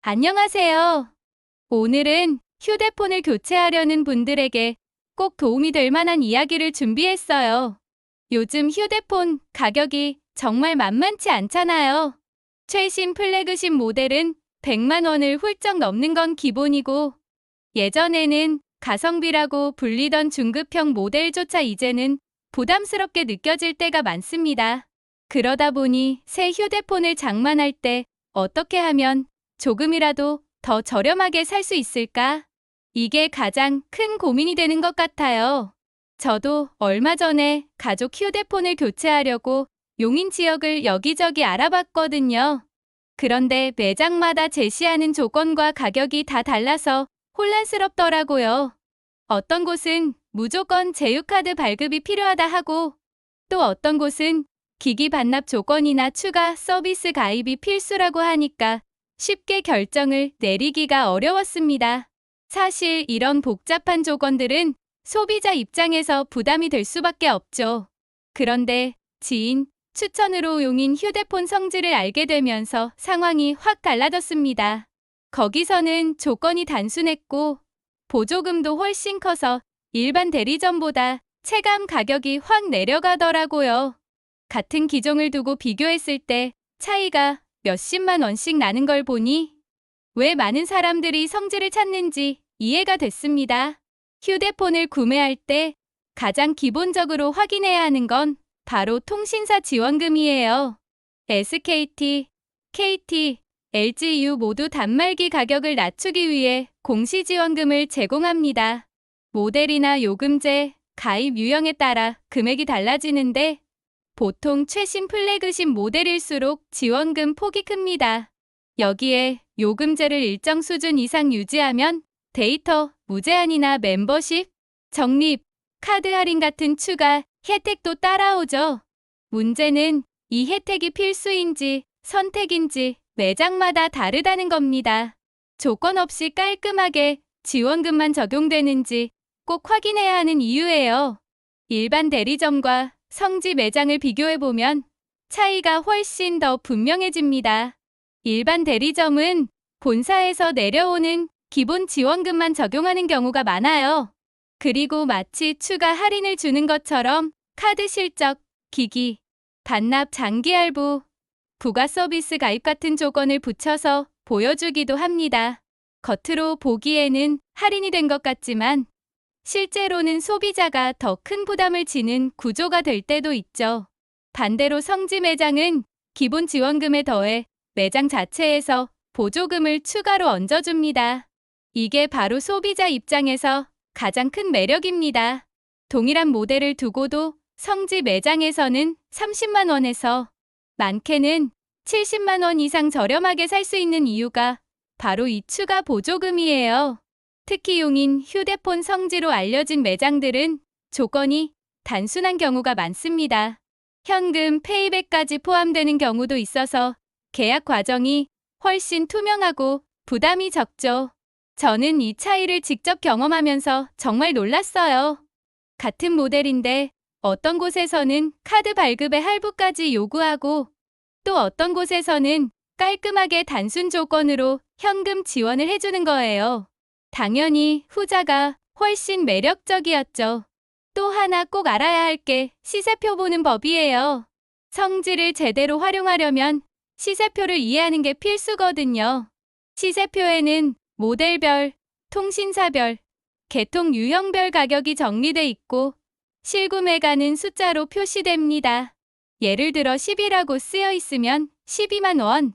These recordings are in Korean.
안녕하세요. 오늘은 휴대폰을 교체하려는 분들에게 꼭 도움이 될 만한 이야기를 준비했어요. 요즘 휴대폰 가격이 정말 만만치 않잖아요. 최신 플래그십 모델은 100만 원을 훌쩍 넘는 건 기본이고, 예전에는 가성비라고 불리던 중급형 모델조차 이제는 부담스럽게 느껴질 때가 많습니다. 그러다 보니 새 휴대폰을 장만할 때 어떻게 하면 조금이라도 더 저렴하게 살 수 있을까? 이게 가장 큰 고민이 되는 것 같아요. 저도 얼마 전에 가족 휴대폰을 교체하려고 용인 지역을 여기저기 알아봤거든요. 그런데 매장마다 제시하는 조건과 가격이 다 달라서 혼란스럽더라고요. 어떤 곳은 무조건 제휴카드 발급이 필요하다 하고, 또 어떤 곳은 기기 반납 조건이나 추가 서비스 가입이 필수라고 하니까 쉽게 결정을 내리기가 어려웠습니다. 사실 이런 복잡한 조건들은 소비자 입장에서 부담이 될 수밖에 없죠. 그런데 지인 추천으로 용인 휴대폰 성질을 알게 되면서 상황이 확 달라졌습니다. 거기서는 조건이 단순했고 보조금도 훨씬 커서 일반 대리점보다 체감 가격이 확 내려가더라고요. 같은 기종을 두고 비교했을 때 차이가 몇십만 원씩 나는 걸 보니 왜 많은 사람들이 성질을 찾는지 이해가 됐습니다. 휴대폰을 구매할 때 가장 기본적으로 확인해야 하는 건 바로 통신사 지원금이에요. SKT, KT, LGU 모두 단말기 가격을 낮추기 위해 공시지원금을 제공합니다. 모델이나 요금제, 가입 유형에 따라 금액이 달라지는데 보통 최신 플래그십 모델일수록 지원금 폭이 큽니다. 여기에 요금제를 일정 수준 이상 유지하면 데이터 무제한이나 멤버십, 적립, 카드 할인 같은 추가 혜택도 따라오죠. 문제는 이 혜택이 필수인지 선택인지 매장마다 다르다는 겁니다. 조건 없이 깔끔하게 지원금만 적용되는지 꼭 확인해야 하는 이유예요. 일반 대리점과 성지 매장을 비교해보면 차이가 훨씬 더 분명해집니다. 일반 대리점은 본사에서 내려오는 기본 지원금만 적용하는 경우가 많아요. 그리고 마치 추가 할인을 주는 것처럼 카드 실적, 기기, 반납 장기 할부, 부가 서비스 가입 같은 조건을 붙여서 보여주기도 합니다. 겉으로 보기에는 할인이 된 것 같지만 실제로는 소비자가 더 큰 부담을 지는 구조가 될 때도 있죠. 반대로 성지 매장은 기본 지원금에 더해 매장 자체에서 보조금을 추가로 얹어줍니다. 이게 바로 소비자 입장에서 가장 큰 매력입니다. 동일한 모델을 두고도 성지 매장에서는 30만 원에서 많게는 70만 원 이상 저렴하게 살 수 있는 이유가 바로 이 추가 보조금이에요. 특히 용인 휴대폰 성지로 알려진 매장들은 조건이 단순한 경우가 많습니다. 현금, 페이백까지 포함되는 경우도 있어서 계약 과정이 훨씬 투명하고 부담이 적죠. 저는 이 차이를 직접 경험하면서 정말 놀랐어요. 같은 모델인데 어떤 곳에서는 카드 발급에 할부까지 요구하고 또 어떤 곳에서는 깔끔하게 단순 조건으로 현금 지원을 해주는 거예요. 당연히 후자가 훨씬 매력적이었죠. 또 하나 꼭 알아야 할 게 시세표 보는 법이에요. 성질을 제대로 활용하려면 시세표를 이해하는 게 필수거든요. 시세표에는 모델별, 통신사별, 개통 유형별 가격이 정리돼 있고 실구매가는 숫자로 표시됩니다. 예를 들어 10이라고 쓰여 있으면 12만 원,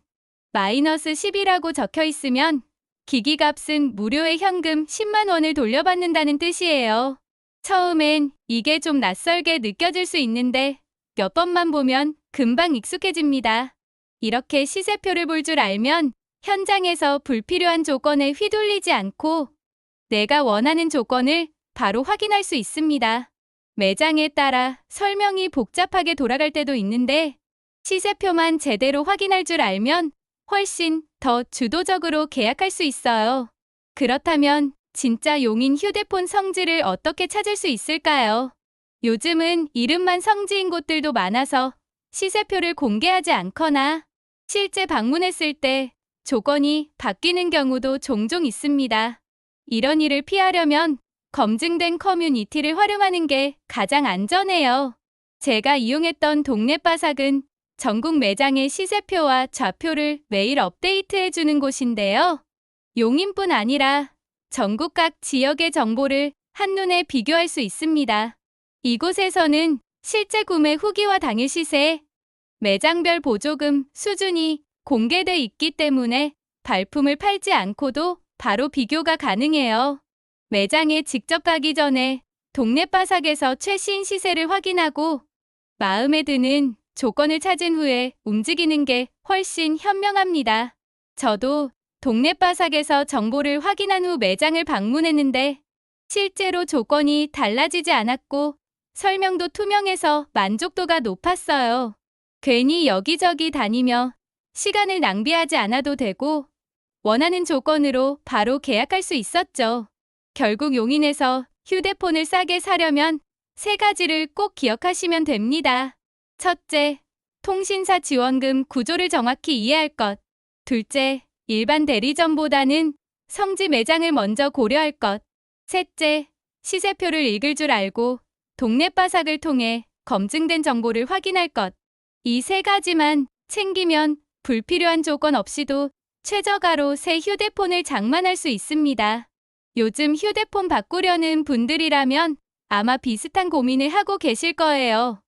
마이너스 10이라고 적혀 있으면 기기값은 무료의 현금 10만 원을 돌려받는다는 뜻이에요. 처음엔 이게 좀 낯설게 느껴질 수 있는데 몇 번만 보면 금방 익숙해집니다. 이렇게 시세표를 볼 줄 알면 현장에서 불필요한 조건에 휘둘리지 않고 내가 원하는 조건을 바로 확인할 수 있습니다. 매장에 따라 설명이 복잡하게 돌아갈 때도 있는데 시세표만 제대로 확인할 줄 알면 훨씬 더 주도적으로 계약할 수 있어요. 그렇다면 진짜 용인 휴대폰 성지를 어떻게 찾을 수 있을까요? 요즘은 이름만 성지인 곳들도 많아서 시세표를 공개하지 않거나 실제 방문했을 때 조건이 바뀌는 경우도 종종 있습니다. 이런 일을 피하려면 검증된 커뮤니티를 활용하는 게 가장 안전해요. 제가 이용했던 동네바삭은 전국 매장의 시세표와 좌표를 매일 업데이트해주는 곳인데요. 용인뿐 아니라 전국 각 지역의 정보를 한눈에 비교할 수 있습니다. 이곳에서는 실제 구매 후기와 당일 시세, 매장별 보조금 수준이 공개돼 있기 때문에 발품을 팔지 않고도 바로 비교가 가능해요. 매장에 직접 가기 전에 동네바삭에서 최신 시세를 확인하고 마음에 드는 조건을 찾은 후에 움직이는 게 훨씬 현명합니다. 저도 동네바삭에서 정보를 확인한 후 매장을 방문했는데 실제로 조건이 달라지지 않았고 설명도 투명해서 만족도가 높았어요. 괜히 여기저기 다니며 시간을 낭비하지 않아도 되고 원하는 조건으로 바로 계약할 수 있었죠. 결국 용인에서 휴대폰을 싸게 사려면 3가지를 꼭 기억하시면 됩니다. 첫째, 통신사 지원금 구조를 정확히 이해할 것. 둘째, 일반 대리점보다는 성지 매장을 먼저 고려할 것. 셋째, 시세표를 읽을 줄 알고 동네바삭을 통해 검증된 정보를 확인할 것. 이 3가지만 챙기면 불필요한 조건 없이도 최저가로 새 휴대폰을 장만할 수 있습니다. 요즘 휴대폰 바꾸려는 분들이라면 아마 비슷한 고민을 하고 계실 거예요.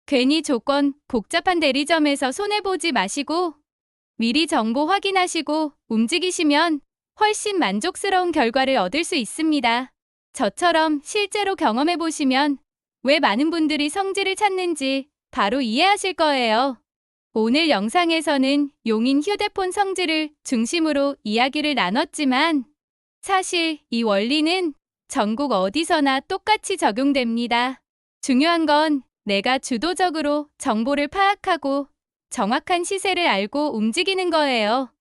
괜히 조건 복잡한 대리점에서 손해보지 마시고 미리 정보 확인하시고 움직이시면 훨씬 만족스러운 결과를 얻을 수 있습니다. 저처럼 실제로 경험해보시면 왜 많은 분들이 성지를 찾는지 바로 이해하실 거예요. 오늘 영상에서는 용인 휴대폰 성지를 중심으로 이야기를 나눴지만 사실 이 원리는 전국 어디서나 똑같이 적용됩니다. 중요한 건 내가 주도적으로 정보를 파악하고 정확한 시세를 알고 움직이는 거예요.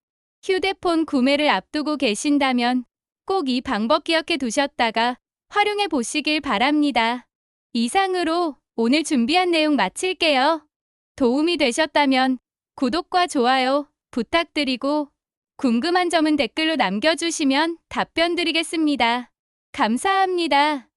휴대폰 구매를 앞두고 계신다면 꼭 이 방법 기억해 두셨다가 활용해 보시길 바랍니다. 이상으로 오늘 준비한 내용 마칠게요. 도움이 되셨다면 구독과 좋아요 부탁드리고 궁금한 점은 댓글로 남겨주시면 답변 드리겠습니다. 감사합니다.